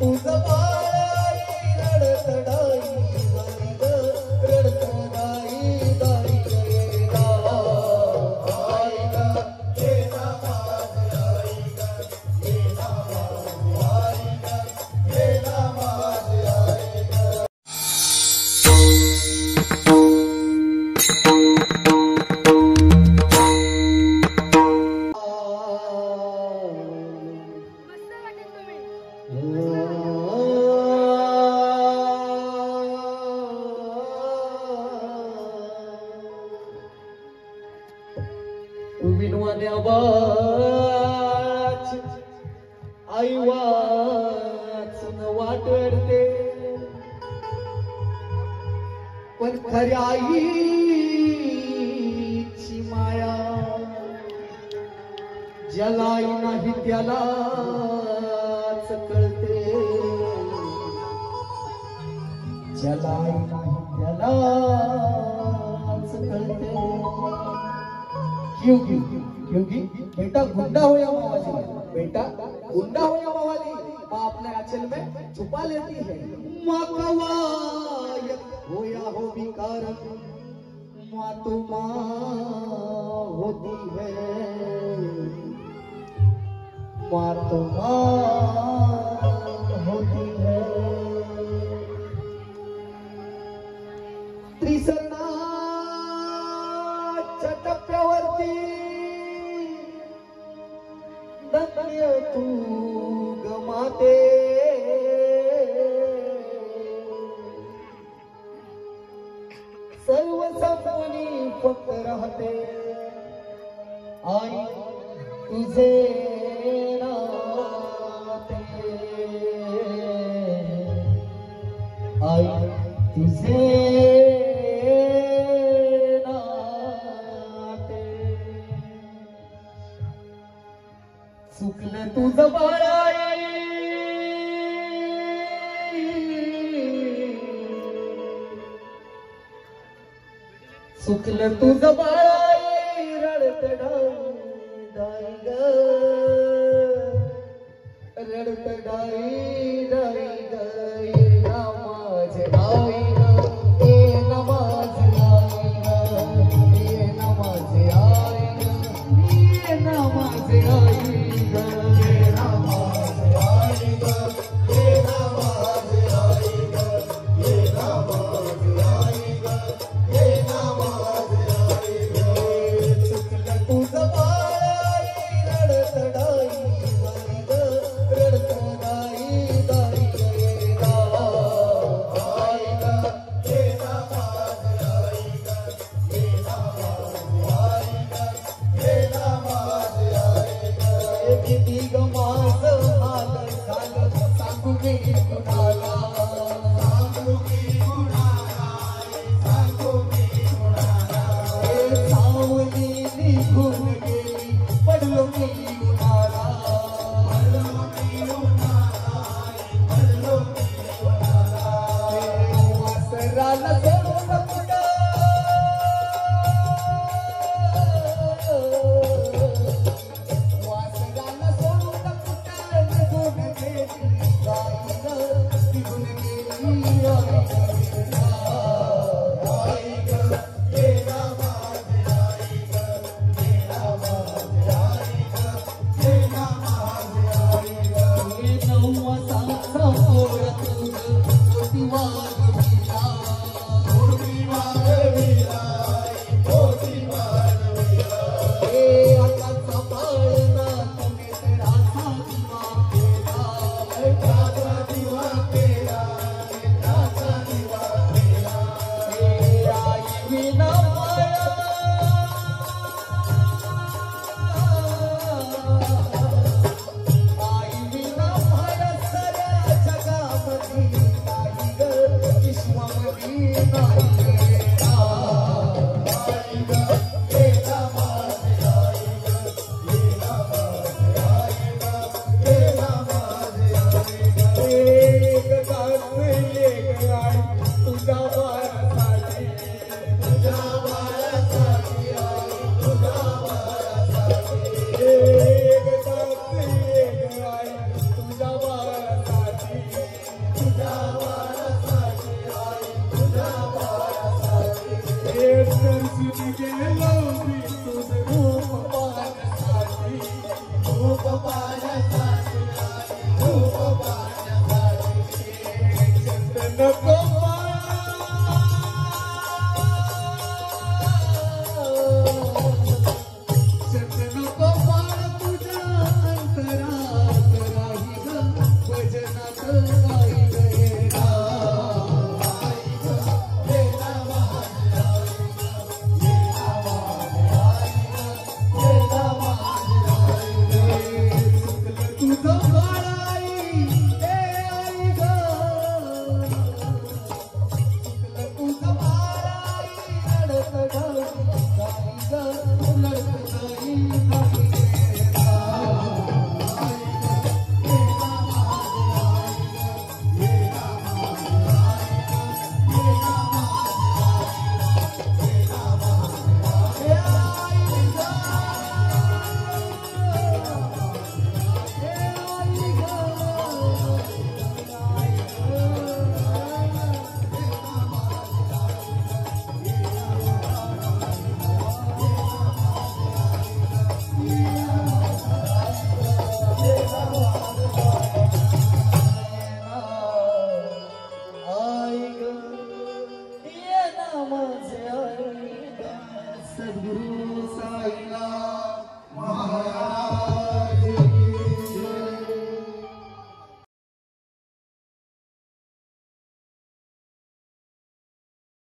तुझं बाळाई रडत डाई दारी ग रडत डाई दारी ग आई ग हे नामाज आई ग हे नामाज आई ग हे नामाज आई ग विनवाने आवाज आई वाचून वाटते पण खऱ्या आईची माया ज्याला आई नाही त्यालाच कळते ज्याला आई नाही त्यालाच कळते क्योंकि बेटा गुंडा हो या मवाली बेटा गुंडा हो या मवाली माँ अपने आंचल में छुपा लेती है माँ कवायत हो या हो विकार माँ तो माँ होती है माँ तो माँ होती है त्रिसरणाच्या टप्प्यावरती धन्य तू गमाते सर्व संपणी फक्त राहते आई तुझे नाते आई तुझे चुकलं तुझं बाळाई चुकलं तुझं बाळाई रडत डाई ग रडत डाई डाई ग ये नमाज आई ग ये नमाज आई ग ये नमाज आई ग ये नमाज आई गेलो मी तुझ रूप पाहण्यासाठी, रूप पाहण्यासाठी, रूप पाहण्यासाठी. चंदन गोपाळ चंदन गोपाळ तुझ्या अंतरात राही ग भजनात